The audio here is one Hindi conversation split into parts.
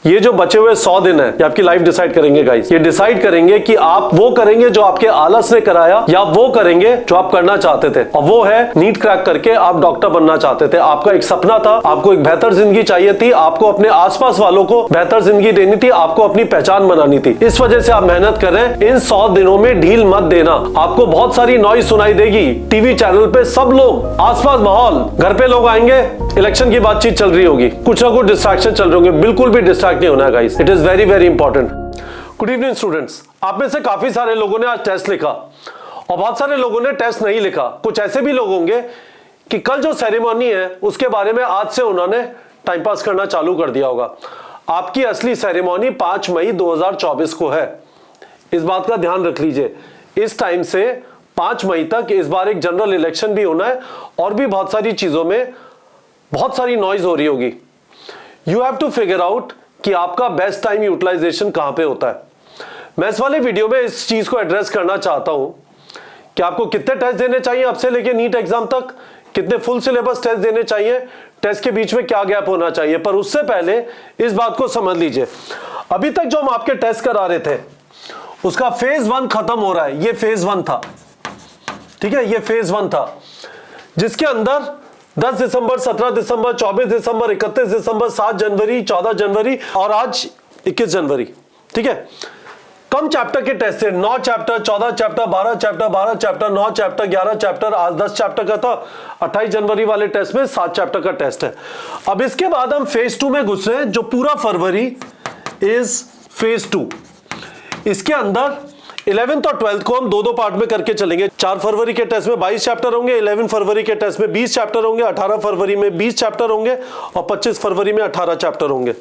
ये जो बचे हुए 100 दिन है ये आपकी लाइफ डिसाइड करेंगे गाइस। ये डिसाइड करेंगे कि आप वो करेंगे जो आपके आलस ने कराया या वो करेंगे जो आप करना चाहते थे। और वो है नीट क्रैक करके आप डॉक्टर बनना चाहते थे। आपका एक सपना था, आपको एक बेहतर जिंदगी चाहिए थी, आपको अपने आसपास वालों को बेहतर जिंदगी देनी थी, आपको अपनी पहचान बनानी थी। इस वजह से आप मेहनत कर रहे हैं। इन 100 दिनों में ढील मत देना। आपको बहुत सारी नॉइज सुनाई देगी टीवी चैनल पे, सब लोग, आसपास माहौल, घर पे लोग आएंगे, इलेक्शन की बातचीत चल रही होगी, कुछ ना कुछ डिस्ट्रैक्शन चल रहे होंगे। बिल्कुल भी डिस्ट्रैक्ट नहीं होना है guys. It is very very important. Good evening students. आप में से काफी सारे लोगों ने आज टेस्ट लिखा और बहुत सारे लोगों ने टेस्ट नहीं लिखा। कुछ ऐसे भी लोग होंगे कि कल जो सेरेमनी है उसके बारे में आज से उन्होंने टाइम पास करना चालू कर दिया होगा। आपकी असली सेरेमनी 5 मई 2024 को है। इस बात का ध्यान रख लीजिए। इस टाइम से 5 मई तक इस बार एक जनरल इलेक्शन भी होना है और भी बहुत सारी चीजों में बहुत सारी नॉइज हो रही होगी। You have to figure out कि आपका बेस्ट टाइम यूटिलाइजेशन कहां पे होता है। मैं इस वाले वीडियो में इस चीज को एड्रेस करना चाहता हूं कि आपको कितने टेस्ट देने चाहिए अब से लेके नीट एग्जाम तक, कितने फुल सिलेबस टेस्ट देने चाहिए, टेस्ट के बीच में क्या गैप होना चाहिए। पर उससे पहले इस बात को समझ लीजिए, अभी तक जो हम आपके टेस्ट करा रहे थे उसका फेज 1 खत्म हो रहा है। ये फेज 1 था, ठीक है, ये फेज 1 था जिसके अंदर 10 दिसंबर, 17 दिसंबर, 24 दिसंबर, 31 दिसंबर, 7 जनवरी, 14 जनवरी और आज 21 जनवरी, ठीक है। कम चैप्टर के टेस्ट थे, 9 chapter, 14 chapter, 12 chapter, 12 chapter, 9 chapter, 11 chapter. आज 10 चैप्टर का था। 28 जनवरी वाले टेस्ट में 7 चैप्टर का टेस्ट है। अब इसके बाद हम फेज 2 में घुस रहे हैं, जो पूरा फरवरी इज फेज 2। इसके अंदर 11th और 12th को हम दो पार्ट में करके चलेंगे। 4 फरवरी के टेस्ट में 22 चैप्टर होंगे, 11 फरवरी के टेस्ट में 20 चैप्टर होंगे, 18 फरवरी में 20 चैप्टर होंगे और 25 फरवरी में 18 चैप्टर होंगे।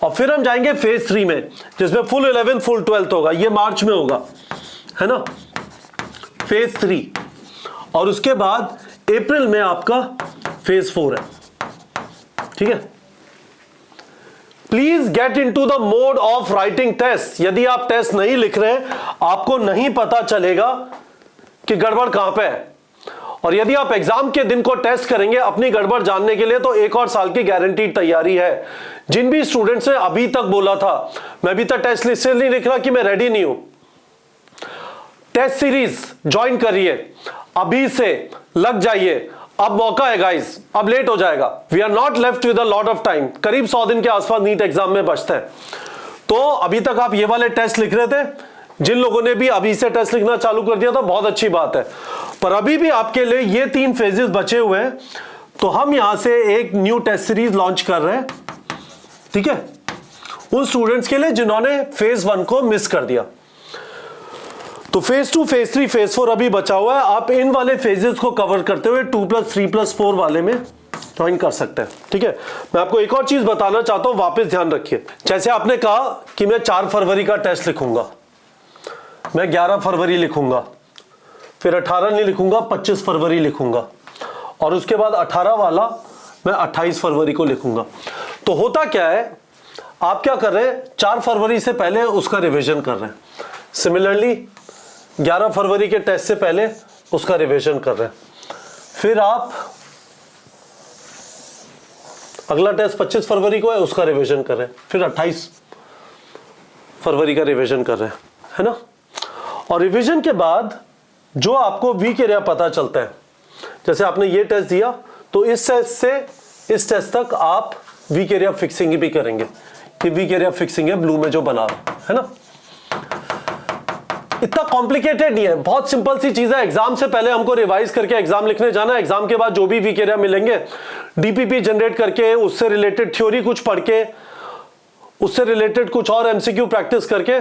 और फिर हम जाएंगे फेज 3 में, जिसमें फुल 11 फुल 12 होगा। ये मार्च में होगा, है ना, फेज 3। और उसके बाद अप्रैल में आपका फेज 4 है, ठीक है। Please get into the mode of writing test. यदि आप टेस्ट नहीं लिख रहे, आपको नहीं पता चलेगा कि गड़बड़ कहां पे है। और यदि आप एग्जाम के दिन को टेस्ट करेंगे अपनी गड़बड़ जानने के लिए, तो 1 और साल की गारंटीड तैयारी है। जिन भी स्टूडेंट्स ने अभी तक बोला था मैं अभी तक टेस्ट लिस्ट नहीं लिख रहा कि मैं रेडी नहीं हूं, टेस्ट सीरीज ज्वाइन करिए, अभी से लग जाइए। अब मौका है गाइस, अब लेट हो जाएगा। We are not left with a lot of time. करीब 100 दिन के आसपास नीट एग्जाम में बचते हैं। तो अभी तक आप ये वाले टेस्ट लिख रहे थे, जिन लोगों ने भी अभी से टेस्ट लिखना चालू कर दिया था, बहुत अच्छी बात है। पर अभी भी आपके लिए ये 3 फेजेस बचे हुए हैं। तो हम यहां से एक न्यू टेस्ट सीरीज लॉन्च कर रहे हैं, ठीक है, उन स्टूडेंट्स के लिए जिन्होंने फेज 1 को मिस कर दिया। तो फेज 2, फेज 3, फेज 4 अभी बचा हुआ है। आप इन वाले फेजेस को कवर करते हुए 2+3+4 वाले में ज्वाइन कर सकते हैं, ठीक है। मैं आपको एक और चीज बताना चाहता हूं, वापस ध्यान रखिए। जैसे आपने कहा कि मैं 4 फरवरी का टेस्ट लिखूंगा, मैं 11 फरवरी लिखूंगा, फिर 18 नहीं लिखूंगा, 25 फरवरी लिखूंगा और उसके बाद 18 वाला मैं 28 फरवरी को लिखूंगा। तो होता क्या है, आप क्या कर रहे हैं, 4 फरवरी से पहले उसका रिवीजन कर रहे हैं। सिमिलरली 11 फरवरी के टेस्ट से पहले उसका रिवीजन कर रहे हैं। फिर आप अगला टेस्ट 25 फरवरी को है, उसका रिवीजन कर रहे हैं। फिर 28 फरवरी का रिवीजन कर रहे हैं, है ना। और रिवीजन के बाद जो आपको वीक एरिया पता चलता है, जैसे आपने ये टेस्ट दिया तो इस टेस्ट से इस टेस्ट तक आप वीक एरिया फिक्सिंग भी करेंगे कि वीक एरिया फिक्सिंग है ब्लू में जो बना रहा है ना। इतना कॉम्प्लिकेटेड नहीं है, बहुत सिंपल सी चीज है। एग्जाम से पहले हमको रिवाइज करके एग्जाम लिखने जाना है। एग्जाम के बाद जो भी वीक एरिया मिलेंगे डीपीपी जनरेट करके, उससे रिलेटेड थ्योरी कुछ पढ़ के, उससे रिलेटेड कुछ और एमसीक्यू प्रैक्टिस करके,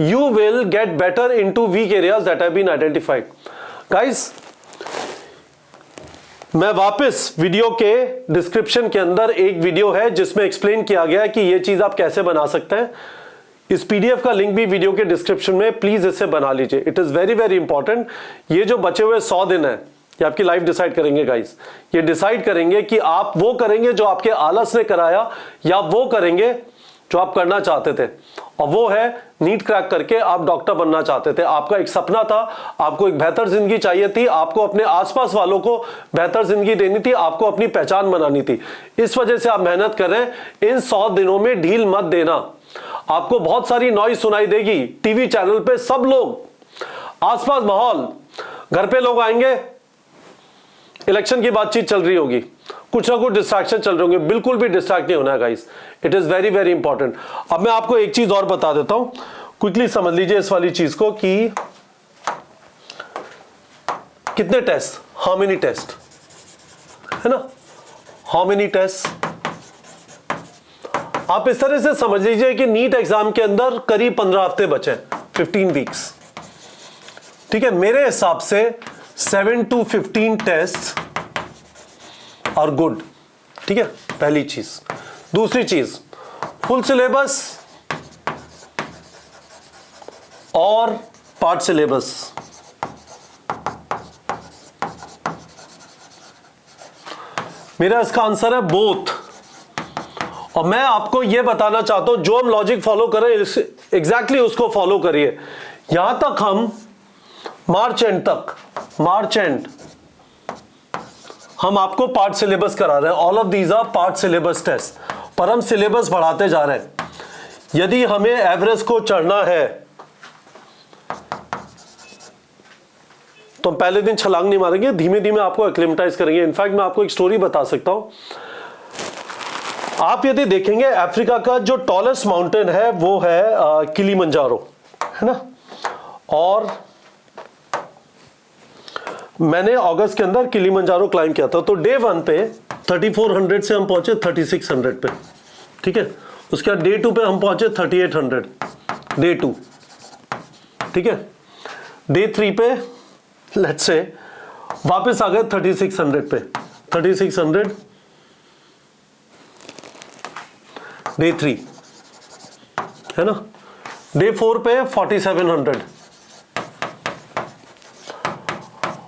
you will get better into weak areas that have been identified. Guys, मैं वापस वीडियो के डिस्क्रिप्शन के अंदर एक वीडियो है जिसमें एक्सप्लेन किया गया है कि ये चीज आप कैसे बना सकते हैं। इस पीडीएफ का लिंक भी वीडियो के डिस्क्रिप्शन में, प्लीज इसे बना लीजिए। It is very very important. ये जो बचे हुए 100 दिन है ये आपकी लाइफ डिसाइड करेंगे गाइस। ये डिसाइड करेंगे कि आप वो करेंगे जो आपके आलस ने कराया या वो करेंगे जो आप करना चाहते थे, और वो है नीट क्रैक करके आप डॉक्टर बनना चाहते थे। आपका एक सपना था, आपको एक बेहतर जिंदगी चाहिए थी, आपको अपने आसपास वालों को बेहतर जिंदगी देनी थी, आपको अपनी पहचान बनानी थी। इस वजह से आप मेहनत कर रहे हैं। इन 100 दिनों में ढील मत देना। आपको बहुत सारी नॉइज सुनाई देगी, टीवी चैनल पे सब लोग, आसपास माहौल, घर पे लोग आएंगे, इलेक्शन की बातचीत चल रही होगी, कुछ ना कुछ डिस्ट्रैक्शन चल रहे होंगे। बिल्कुल भी डिस्ट्रैक्ट नहीं होना है guys, it is very very important. अब मैं आपको एक चीज और बता देता हूं, क्विकली समझ लीजिए इस वाली चीज को कि कितने टेस्ट, हाउ मेनी टेस्ट, है ना, हाउ मेनी टेस्ट। आप इस तरह से समझ लीजिए कि नीट एग्जाम के अंदर करीब 15 हफ्ते बचे, 15 वीक्स, ठीक है। मेरे हिसाब से 7 to 15 टेस्ट और गुड, ठीक है, पहली चीज। दूसरी चीज, फुल सिलेबस और पार्ट सिलेबस। मेरा इसका आंसर है बोथ। और मैं आपको यह बताना चाहता हूं, जो हम लॉजिक फॉलो करें एग्जैक्टली उसको फॉलो करिए। यहां तक हम मार्च एंड तक, मार्च एंड हम आपको पार्ट सिलेबस करा रहे हैं। All of these are part syllabus test, पर हम सिलेबस बढ़ाते जा रहे हैं। यदि हमें एवरेज को चढ़ना है तो हम पहले दिन छलांग नहीं मारेंगे, धीमे धीमे आपको एक्लिमेटाइज करेंगे। इनफैक्ट मैं आपको एक स्टोरी बता सकता हूं। आप यदि देखेंगे अफ्रीका का जो टॉलेस्ट माउंटेन है वो है किलिमंजारो, है ना। और मैंने अगस्त के अंदर किलिमंजारो क्लाइंब किया था। तो डे 1 पे 3400 से हम पहुंचे 3600 पे, ठीक है। उसके बाद डे 2 पे हम पहुंचे 3800, डे 2, ठीक है। डे 3 पे लेट्स से वापस आ गए 3600 पे, 3600 डे 3, है ना। डे 4 पे 4700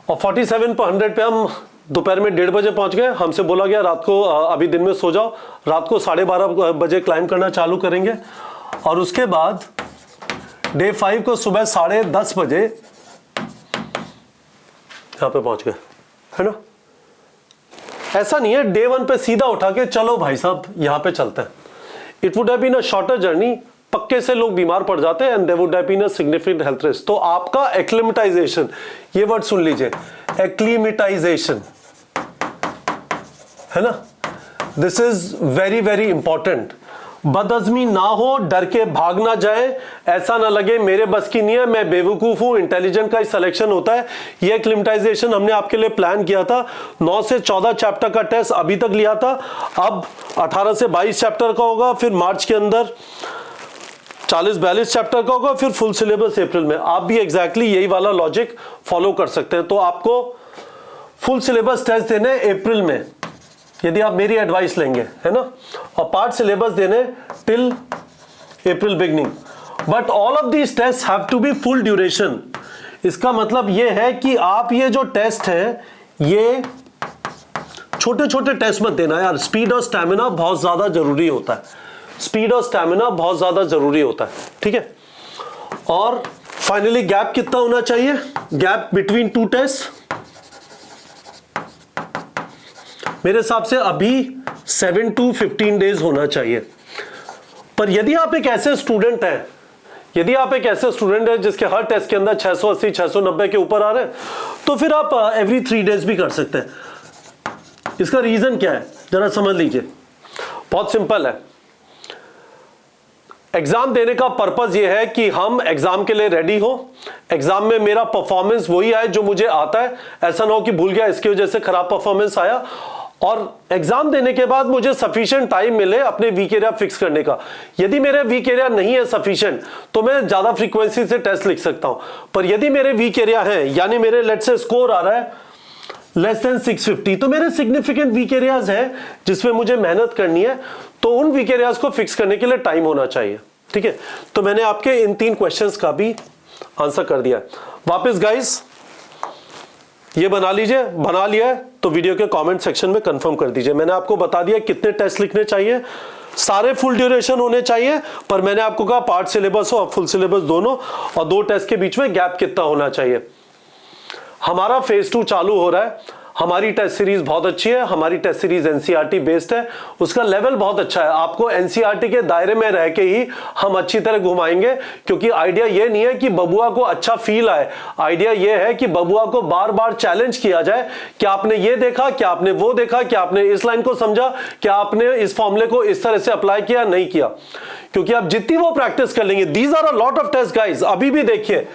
और 4700 पे हम दोपहर में 1:30 बजे पहुंच गए। हमसे बोला गया रात को अभी दिन में सो जाओ, रात को 12:30 बजे क्लाइंब करना चालू करेंगे। और उसके बाद डे 5 को सुबह 10:30 बजे यहां पे पहुंच गए, है ना। ऐसा नहीं है डे 1 पे सीधा उठा के चलो भाई साहब यहां पे चलते हैं। It would have been a shorter journey. पक्के से लोग बीमार पड़ जाते हैं and there would have been a significant health risk. तो आपका एक्लिमेटाइजेशन, ये वर्ड सुन लीजिए, एक्लिमेटाइजेशन, है ना, this is very very important. बदअज़मी ना हो, डर के भाग ना जाए, ऐसा ना लगे मेरे बस की नहीं है, मैं बेवकूफ हूं, इंटेलिजेंट का ही सिलेक्शन होता है। ये एक्लिमेटाइजेशन हमने आपके लिए प्लान किया था। 9 से 14 चैप्टर का टेस्ट अभी तक लिया था, अब 18 से 22 चैप्टर का होगा, फिर मार्च के अंदर 40-42 चैप्टर का होगा, फिर फुल सिलेबस अप्रैल में। आप भी एग्जैक्टली यही वाला लॉजिक फॉलो कर सकते हैं। तो आपको फुल सिलेबस टेस्ट देने अप्रैल में, यदि आप मेरी एडवाइस लेंगे, है ना, और पार्ट सिलेबस देने till April beginning. But all of these test have to be full duration. इसका मतलब यह है कि आप ये जो टेस्ट है ये छोटे छोटे टेस्ट मत देना यार। स्पीड और स्टैमिना बहुत ज्यादा जरूरी होता है, स्पीड और स्टैमिना बहुत ज्यादा जरूरी होता है, ठीक है। और फाइनली गैप कितना होना चाहिए, गैप बिटवीन 2 टेस्ट मेरे हिसाब से अभी 7 to 15 डेज होना चाहिए। पर यदि आप एक ऐसे स्टूडेंट हैं, यदि आप एक ऐसे स्टूडेंट हैं जिसके हर टेस्ट के अंदर 680 690 के ऊपर आ रहे हैं, तो फिर आप एवरी 3 डेज भी कर सकते हैं। इसका रीजन क्या है जरा समझ लीजिए, बहुत सिंपल है। एग्जाम देने का पर्पस यह है कि हम एग्जाम के लिए रेडी हो, एग्जाम में मेरा परफॉर्मेंस वही आए जो मुझे आता है, ऐसा ना हो कि भूल गया इसकी वजह से खराब परफॉर्मेंस आया। और एग्जाम देने के बाद मुझे सफिशिएंट टाइम मिले अपने वीक एरिया फिक्स करने का। यदि मेरे वीक एरिया नहीं है सफिशिएंट तो मैं ज्यादा फ्रीक्वेंसी से टेस्ट लिख सकता हूं। पर यदि मेरे वीक एरिया है, यानी मेरे लेट्स से स्कोर आ रहा है लेस देन 650, तो मेरे सिग्निफिकेंट वीक एरियाज है जिसमें मुझे मेहनत करनी है, तो उन वीक एरियाज को फिक्स करने के लिए टाइम होना चाहिए, ठीक है। तो मैंने आपके इन 3 क्वेश्चंस का भी आंसर कर दिया। वापस गाइस ये बना लीजिए, बना लिया है तो वीडियो के कमेंट सेक्शन में कंफर्म कर दीजिए। मैंने आपको बता दिया कितने टेस्ट लिखने चाहिए, सारे फुल ड्यूरेशन होने चाहिए, पर मैंने आपको कहा पार्ट सिलेबस हो और फुल सिलेबस दोनों, और 2 टेस्ट के बीच में गैप कितना होना चाहिए। हमारा फेज 2 चालू हो रहा है। हमारी टेस्ट सीरीज बहुत अच्छी है, हमारी टेस्ट सीरीज एनसीईआरटी बेस्ड है, उसका लेवल बहुत अच्छा है। आपको एनसीईआरटी के दायरे में रह के ही हम अच्छी तरह घुमाएंगे, क्योंकि आइडिया ये नहीं है कि बबुआ को अच्छा फील आए, आइडिया ये है कि बबुआ को बार बार चैलेंज किया जाए कि आपने ये देखा, क्या आपने वो देखा, क्या आपने इस लाइन को समझा, क्या आपने इस फॉर्मूले को इस तरह से अप्लाई किया, नहीं किया। क्योंकि आप जितनी वो प्रैक्टिस कर लेंगे, these are a lot of test guys. अभी भी देखिए,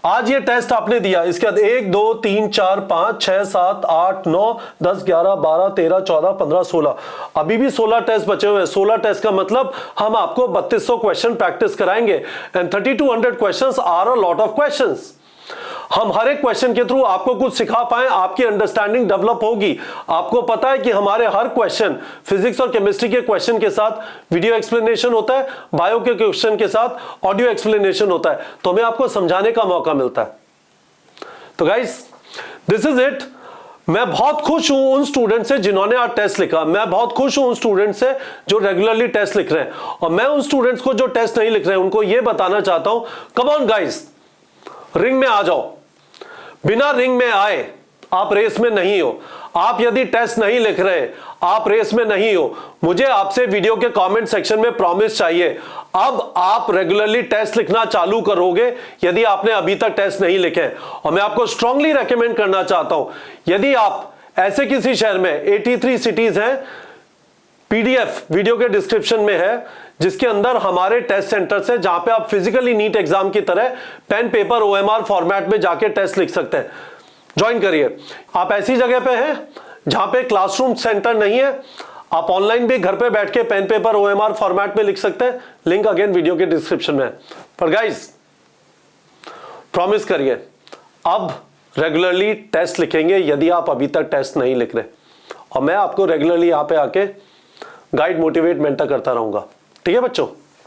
आज ये टेस्ट आपने दिया, इसके बाद 1 2 3 4 5 6 7 8 9 10 11 12 13 14 15 16, अभी भी 16 टेस्ट बचे हुए हैं। 16 टेस्ट का मतलब हम आपको 3200 क्वेश्चन प्रैक्टिस कराएंगे, and 3200 questions are a lot of questions. हम हर एक क्वेश्चन के थ्रू आपको कुछ सिखा पाए, आपकी अंडरस्टैंडिंग डेवलप होगी। आपको पता है कि हमारे हर क्वेश्चन, फिजिक्स और केमिस्ट्री के क्वेश्चन के साथ वीडियो एक्सप्लेनेशन होता है, बायो के क्वेश्चन के साथ ऑडियो एक्सप्लेनेशन होता है, तो हमें आपको समझाने का मौका मिलता है। तो गाइस, दिस इज इट। मैं बहुत खुश हूं उन स्टूडेंट से जिन्होंने आज टेस्ट लिखा, मैं बहुत खुश हूं उन स्टूडेंट से जो रेगुलरली टेस्ट लिख रहे हैं, और मैं उन स्टूडेंट्स को जो टेस्ट नहीं लिख रहे हैं उनको यह बताना चाहता हूं, कम ऑन गाइस, रिंग में आ जाओ। बिना रिंग में आए आप रेस में नहीं हो। आप यदि टेस्ट नहीं लिख रहे, आप रेस में नहीं हो। मुझे आपसे वीडियो के कमेंट सेक्शन में प्रॉमिस चाहिए, अब आप रेगुलरली टेस्ट लिखना चालू करोगे यदि आपने अभी तक टेस्ट नहीं लिखे। और मैं आपको स्ट्रांगली रेकमेंड करना चाहता हूं, यदि आप ऐसे किसी शहर में 83 सिटीज हैं, पीडीएफ वीडियो के डिस्क्रिप्शन में है, जिसके अंदर हमारे टेस्ट सेंटर्स है, जहां पे आप फिजिकली नीट एग्जाम की तरह पेन पेपर ओएमआर फॉर्मेट में जाके टेस्ट लिख सकते हैं। ज्वाइन करिए। आप ऐसी जगह पे हैं जहां पे क्लासरूम सेंटर नहीं है, आप ऑनलाइन भी घर पे बैठ के पेन पेपर ओएमआर फॉर्मेट में लिख सकते हैं। लिंक अगेन वीडियो के डिस्क्रिप्शन में है। पर गाइस, प्रॉमिस करिए, अब रेगुलरली टेस्ट लिखेंगे यदि आप अभी तक टेस्ट नहीं लिख रहे, और मैं आपको रेगुलरली यहां पे आके गाइड, मोटिवेट, मेंटर करता रहूंगा। ठीक है बच्चों।